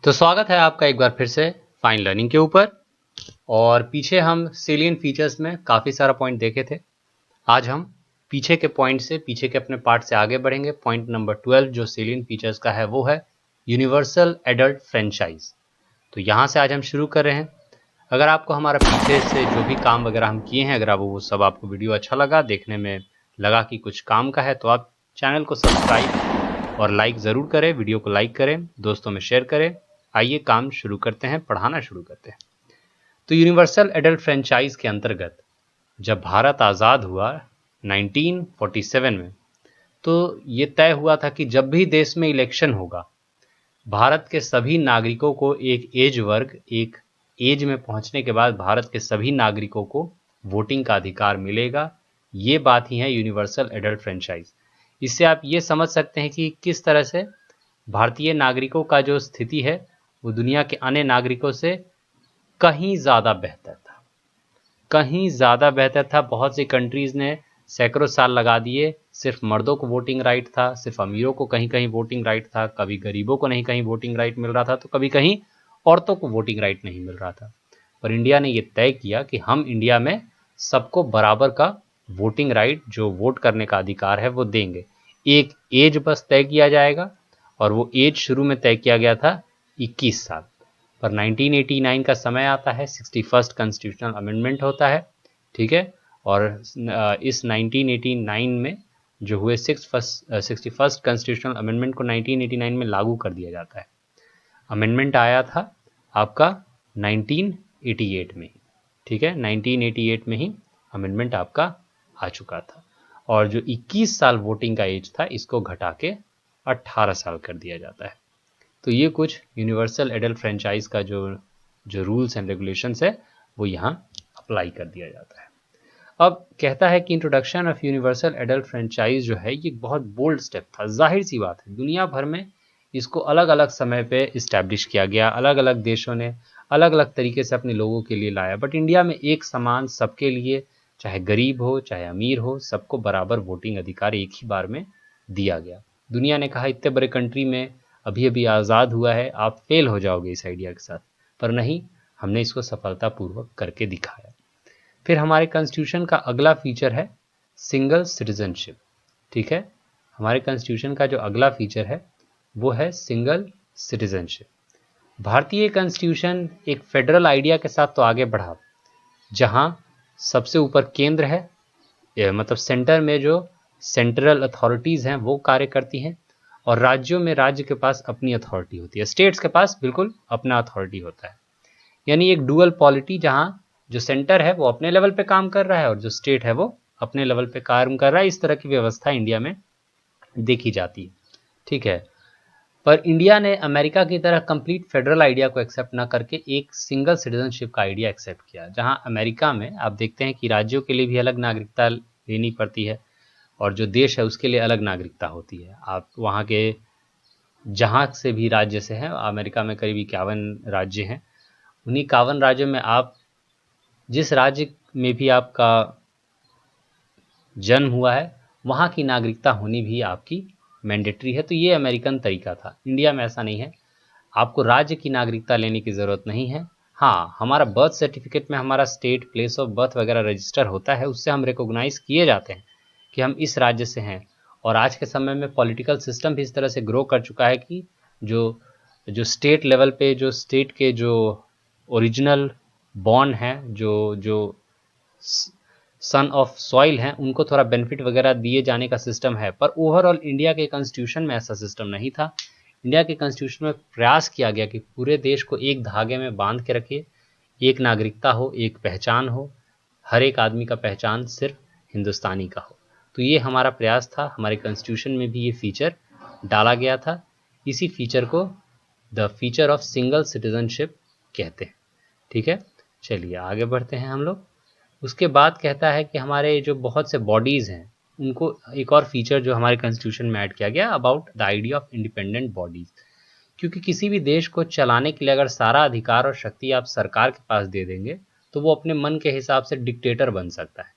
तो स्वागत है आपका एक बार फिर से फाइन लर्निंग के ऊपर। और पीछे हम सेलियंट फीचर्स में काफ़ी सारा पॉइंट देखे थे। आज हम पीछे के पॉइंट से, पीछे के अपने पार्ट से आगे बढ़ेंगे। पॉइंट नंबर 12 जो सेलियंट फीचर्स का है वो है यूनिवर्सल एडल्ट फ्रेंचाइज। तो यहाँ से आज हम शुरू कर रहे हैं। अगर आपको हमारा पीछे से जो भी काम वगैरह हम किए हैं, अगर आप वो सब आपको वीडियो अच्छा लगा, देखने में लगा कि कुछ काम का है, तो आप चैनल को सब्सक्राइब और लाइक ज़रूर करें, वीडियो को लाइक करें, दोस्तों में शेयर करें। आइए काम शुरू करते हैं, पढ़ाना शुरू करते हैं। तो यूनिवर्सल एडल्ट फ्रेंचाइज के अंतर्गत जब भारत आज़ाद हुआ 1947 में, तो ये तय हुआ था कि जब भी देश में इलेक्शन होगा, भारत के सभी नागरिकों को एक एज में पहुंचने के बाद भारत के सभी नागरिकों को वोटिंग का अधिकार मिलेगा। ये बात ही है यूनिवर्सल एडल्ट फ्रेंचाइज। इससे आप ये समझ सकते हैं कि किस तरह से भारतीय नागरिकों का जो स्थिति है वो दुनिया के अन्य नागरिकों से कहीं ज़्यादा बेहतर था, कहीं ज़्यादा बेहतर था। बहुत सी कंट्रीज़ ने सैकड़ों साल लगा दिए, सिर्फ मर्दों को वोटिंग राइट था, सिर्फ अमीरों को कहीं कहीं वोटिंग राइट था, कभी गरीबों को नहीं कहीं वोटिंग राइट मिल रहा था, तो कभी कहीं औरतों को वोटिंग राइट नहीं मिल रहा था। पर इंडिया ने ये तय किया कि हम इंडिया में सबको बराबर का वोटिंग राइट, जो वोट करने का अधिकार है, वो देंगे। एक एज बस तय किया जाएगा, और वो एज शुरू में तय किया गया था 21 साल। पर 1989 का समय आता है, 61st कॉन्स्टिट्यूशनल अमेंडमेंट होता है, ठीक है। और इस 1989 में जो हुए 61st कॉन्स्टिट्यूशनल अमेंडमेंट को 1989 में लागू कर दिया जाता है। अमेंडमेंट आया था आपका 1988 में ही, ठीक है। 1988 में ही अमेंडमेंट आपका आ चुका था। और जो 21 साल वोटिंग का एज था, इसको घटा के 18 साल कर दिया जाता है। तो ये कुछ यूनिवर्सल एडल्ट फ्रेंचाइज का जो रूल्स एंड रेगुलेशंस है वो यहाँ अप्लाई कर दिया जाता है। अब कहता है कि introduction of universal adult franchise जो है ये बहुत बोल्ड स्टेप था। जाहिर सी बात है, दुनिया भर में इसको अलग अलग समय पे इस्टेब्लिश किया गया, अलग अलग देशों ने अलग अलग तरीके से अपने लोगों के लिए लाया। बट इंडिया में एक समान सबके लिए, चाहे गरीब हो चाहे अमीर हो, सबको बराबर वोटिंग अधिकार एक ही बार में दिया गया। दुनिया ने कहा इतने बड़े कंट्री में अभी अभी आज़ाद हुआ है, आप फेल हो जाओगे इस आइडिया के साथ। पर नहीं, हमने इसको सफलतापूर्वक करके दिखाया। फिर हमारे कॉन्स्टिट्यूशन का अगला फीचर है सिंगल सिटीजनशिप, ठीक है। हमारे कॉन्स्टिट्यूशन का जो अगला फीचर है वो है सिंगल सिटीजनशिप। भारतीय कॉन्स्टिट्यूशन एक फेडरल आइडिया के साथ तो आगे बढ़ा, जहां सबसे ऊपर केंद्र है, मतलब सेंटर में जो सेंट्रल अथॉरिटीज़ हैं वो कार्य करती हैं, और राज्यों में राज्य के पास अपनी अथॉरिटी होती है, स्टेट्स के पास बिल्कुल अपना अथॉरिटी होता है। यानी एक डुअल पॉलिटी, जहां जो सेंटर है वो अपने लेवल पे काम कर रहा है और जो स्टेट है वो अपने लेवल पे काम कर रहा है। इस तरह की व्यवस्था इंडिया में देखी जाती है, ठीक है। पर इंडिया ने अमेरिका की तरह कंप्लीट फेडरल आइडिया को एक्सेप्ट ना करके एक सिंगल सिटीजनशिप का आइडिया एक्सेप्ट किया। जहां अमेरिका में आप देखते हैं कि राज्यों के लिए भी अलग नागरिकता लेनी पड़ती है, और जो देश है उसके लिए अलग नागरिकता होती है। आप वहाँ के जहाँ से भी राज्य से हैं, अमेरिका में करीब 51 राज्य हैं, उन्हीं 51 राज्यों में आप जिस राज्य में भी आपका जन्म हुआ है वहाँ की नागरिकता होनी भी आपकी मैंडेटरी है। तो ये अमेरिकन तरीका था। इंडिया में ऐसा नहीं है, आपको राज्य की नागरिकता लेने की ज़रूरत नहीं है। हाँ, हमारा बर्थ सर्टिफिकेट में हमारा स्टेट, प्लेस ऑफ बर्थ वगैरह रजिस्टर होता है, उससे हम रिकॉग्नाइज़ किए जाते हैं कि हम इस राज्य से हैं। और आज के समय में पॉलिटिकल सिस्टम भी इस तरह से ग्रो कर चुका है कि जो जो स्टेट लेवल पे, जो स्टेट के जो ओरिजिनल बॉर्न हैं, जो जो सन ऑफ सॉइल हैं, उनको थोड़ा बेनिफिट वगैरह दिए जाने का सिस्टम है। पर ओवरऑल इंडिया के कॉन्स्टिट्यूशन में ऐसा सिस्टम नहीं था। इंडिया के कॉन्स्टिट्यूशन में प्रयास किया गया कि पूरे देश को एक धागे में बांध के रखिए, एक नागरिकता हो, एक पहचान हो, हर एक आदमी का पहचान सिर्फ हिंदुस्तानी का हो। तो ये हमारा प्रयास था। हमारे कॉन्स्टिट्यूशन में भी ये फीचर डाला गया था। इसी फीचर को the feature of single citizenship कहते हैं, ठीक है। चलिए आगे बढ़ते हैं हम लोग। उसके बाद कहता है कि हमारे जो बहुत से बॉडीज़ हैं उनको एक और फीचर जो हमारे कॉन्स्टिट्यूशन में ऐड किया गया, about the idea of independent bodies. क्योंकि किसी भी देश को चलाने के लिए अगर सारा अधिकार और शक्ति आप सरकार के पास दे देंगे तो वो अपने मन के हिसाब से डिक्टेटर बन सकता है।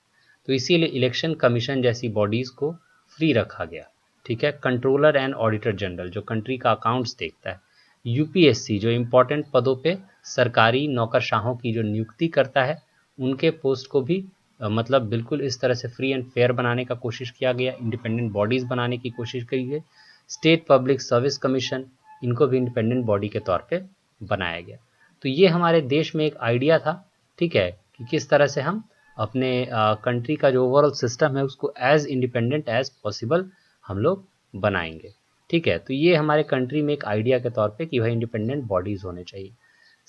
तो इसीलिए इलेक्शन कमीशन जैसी बॉडीज़ को फ्री रखा गया, ठीक है। कंट्रोलर एंड ऑडिटर जनरल जो कंट्री का अकाउंट्स देखता है, यूपीएससी जो इम्पोर्टेंट पदों पे सरकारी नौकरशाहों की जो नियुक्ति करता है, उनके पोस्ट को भी मतलब बिल्कुल इस तरह से फ्री एंड फेयर बनाने का कोशिश किया गया, इंडिपेंडेंट बॉडीज़ बनाने की कोशिश की गई। स्टेट पब्लिक सर्विस कमीशन, इनको भी इंडिपेंडेंट बॉडी के तौर पे बनाया गया। तो ये हमारे देश में एक आइडिया था, ठीक है, कि किस तरह से हम अपने कंट्री का जो ओवरऑल सिस्टम है उसको एज इंडिपेंडेंट एज पॉसिबल हम लोग बनाएंगे, ठीक है। तो ये हमारे कंट्री में एक आइडिया के तौर पे कि भाई इंडिपेंडेंट बॉडीज़ होने चाहिए।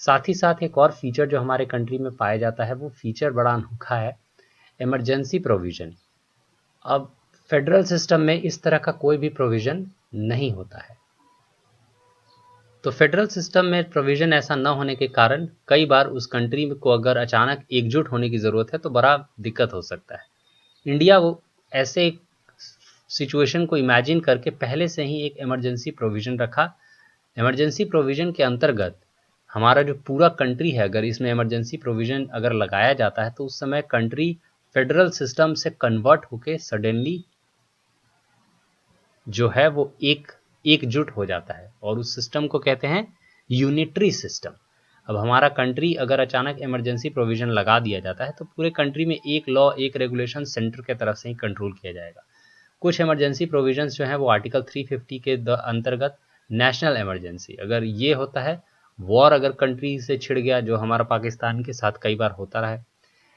साथ ही साथ एक और फीचर जो हमारे कंट्री में पाया जाता है, वो फीचर बड़ा अनोखा है, इमरजेंसी प्रोविज़न। अब फेडरल सिस्टम में इस तरह का कोई भी प्रोविज़न नहीं होता है। तो फेडरल सिस्टम में प्रोविज़न ऐसा न होने के कारण कई बार उस कंट्री को अगर अचानक एकजुट होने की ज़रूरत है तो बड़ा दिक्कत हो सकता है। इंडिया वो ऐसे सिचुएशन को इमेजिन करके पहले से ही एक इमरजेंसी प्रोविज़न रखा। इमरजेंसी प्रोविज़न के अंतर्गत हमारा जो पूरा कंट्री है, अगर इसमें इमरजेंसी प्रोविज़न अगर लगाया जाता है तो उस समय कंट्री फेडरल सिस्टम से कन्वर्ट होके सडनली जो है वो एकजुट हो जाता है और उस सिस्टम को कहते हैं यूनिटरी सिस्टम। अब हमारा कंट्री अगर अचानक इमरजेंसी प्रोविज़न लगा दिया जाता है तो पूरे कंट्री में एक लॉ एक रेगुलेशन सेंटर के तरफ से ही कंट्रोल किया जाएगा। कुछ इमरजेंसी प्रोविजंस जो हैं वो आर्टिकल 350 के अंतर्गत नेशनल इमरजेंसी, अगर ये होता है, वॉर अगर कंट्री से छिड़ गया जो हमारा पाकिस्तान के साथ कई बार होता रहा है,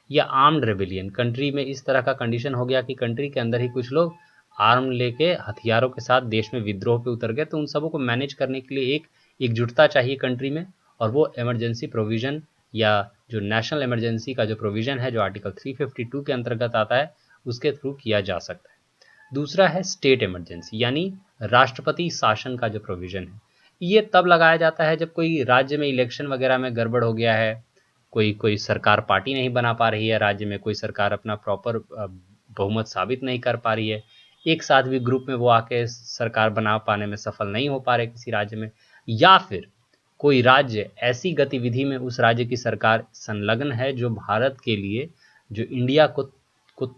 या आर्म्ड रेबेलियन, कंट्री में इस तरह का कंडीशन हो गया कि कंट्री के अंदर ही कुछ लोग आर्म लेके हथियारों के साथ देश में विद्रोह पे उतर गए, तो उन सबों को मैनेज करने के लिए एक एकजुटता चाहिए कंट्री में, और वो इमरजेंसी प्रोविज़न या जो नेशनल इमरजेंसी का जो प्रोविज़न है जो आर्टिकल 352 के अंतर्गत आता है उसके थ्रू किया जा सकता है। दूसरा है स्टेट इमरजेंसी, यानी राष्ट्रपति शासन का जो प्रोविज़न है, ये तब लगाया जाता है जब कोई राज्य में इलेक्शन वगैरह में गड़बड़ हो गया है, कोई सरकार पार्टी नहीं बना पा रही है, राज्य में कोई सरकार अपना प्रॉपर बहुमत साबित नहीं कर पा रही है, एक साथ भी ग्रुप में वो आके सरकार बना पाने में सफल नहीं हो पा रहे किसी राज्य में, या फिर कोई राज्य ऐसी गतिविधि में उस राज्य की सरकार संलग्न है जो भारत के लिए, जो इंडिया को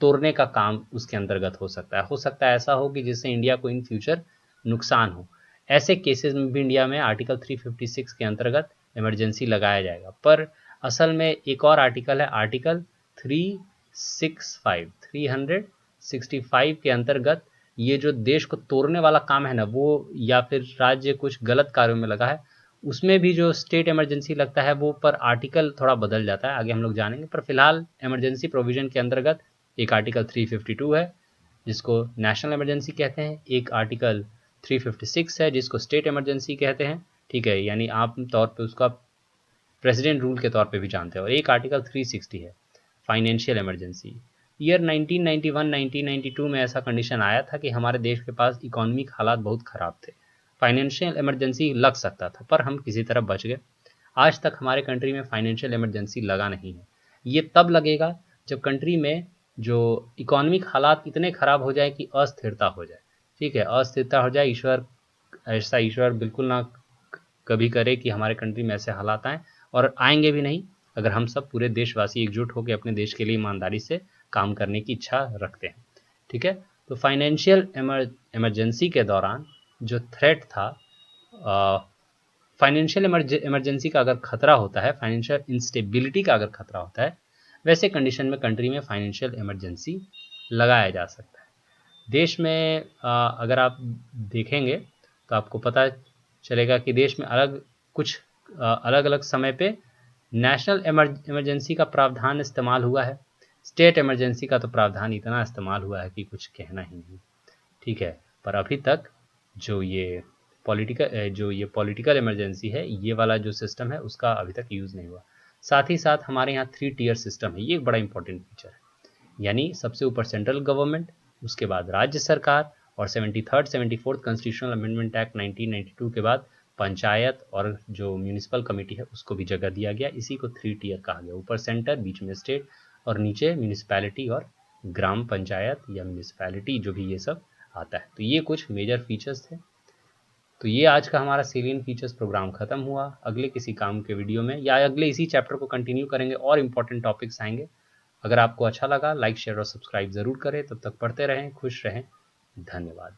तोड़ने का काम उसके अंतर्गत हो सकता है ऐसा हो कि जिससे इंडिया को इन फ्यूचर नुकसान हो। ऐसे केसेस में भी इंडिया में आर्टिकल 356 के अंतर्गत इमरजेंसी लगाया जाएगा। पर असल में एक और आर्टिकल है, आर्टिकल 365 के अंतर्गत ये जो देश को तोड़ने वाला काम है ना, वो या फिर राज्य कुछ गलत कार्यों में लगा है, उसमें भी जो स्टेट इमरजेंसी लगता है वो पर आर्टिकल थोड़ा बदल जाता है, आगे हम लोग जानेंगे। पर फिलहाल इमरजेंसी प्रोविज़न के अंतर्गत एक आर्टिकल 352 है जिसको नेशनल इमरजेंसी कहते हैं, एक आर्टिकल 356 है जिसको स्टेट इमरजेंसी कहते हैं, ठीक है, यानी आम तौर पे उसका प्रेसिडेंट रूल के तौर पे भी जानते हैं, और एक आर्टिकल 360 है फाइनेंशियल इमरजेंसी। ईयर 1991-1992 में ऐसा कंडीशन आया था कि हमारे देश के पास इकोनॉमिक हालात बहुत ख़राब थे, फाइनेंशियल इमरजेंसी लग सकता था, पर हम किसी तरह बच गए। आज तक हमारे कंट्री में फाइनेंशियल इमरजेंसी लगा नहीं है। ये तब लगेगा जब कंट्री में जो इकोनॉमिक हालात इतने ख़राब हो जाए कि अस्थिरता हो जाए, ठीक है, अस्थिरता हो जाए। ईश्वर बिल्कुल ना कभी करे कि हमारे कंट्री में ऐसे हालात आएँ, और आएंगे भी नहीं अगर हम सब पूरे देशवासी एकजुट होकर अपने देश के लिए ईमानदारी से काम करने की इच्छा रखते हैं, ठीक है। तो फाइनेंशियल इमरजेंसी के दौरान जो थ्रेट था, फाइनेंशियल इमरजेंसी का अगर खतरा होता है, फाइनेंशियल इंस्टेबिलिटी का अगर खतरा होता है, वैसे कंडीशन में कंट्री में फाइनेंशियल इमरजेंसी लगाया जा सकता है। देश में अगर आप देखेंगे तो आपको पता चलेगा कि देश में अलग अलग समय पे नेशनल इमरजेंसी का प्रावधान इस्तेमाल हुआ है, स्टेट इमरजेंसी का तो प्रावधान इतना इस्तेमाल हुआ है कि कुछ कहना ही नहीं, ठीक है। पर अभी तक जो ये पॉलिटिकल इमरजेंसी है, ये वाला जो सिस्टम है उसका अभी तक यूज़ नहीं हुआ। साथ ही साथ हमारे यहाँ 3 टियर सिस्टम है, ये एक बड़ा इंपॉर्टेंट फीचर है, यानी सबसे ऊपर सेंट्रल गवर्नमेंट, उसके बाद राज्य सरकार, और 74th कॉन्स्टिट्यूशनल अमेंडमेंट एक्ट 1992 के बाद पंचायत और जो म्यूनिसिपल कमेटी है उसको भी जगह दिया गया। इसी को 3 टियर कहा गया, ऊपर सेंटर, बीच में स्टेट और नीचे म्यूनिसिपैलिटी और ग्राम पंचायत या म्यूनिसिपैलिटी, जो भी ये सब आता है। तो ये कुछ मेजर फीचर्स थे। तो ये आज का हमारा सेलियन फीचर्स प्रोग्राम खत्म हुआ। अगले किसी काम के वीडियो में या अगले इसी चैप्टर को कंटिन्यू करेंगे और इम्पोर्टेंट टॉपिक्स आएंगे। अगर आपको अच्छा लगा, लाइक शेयर और सब्सक्राइब ज़रूर करें। तब तक पढ़ते रहें, खुश रहें, धन्यवाद।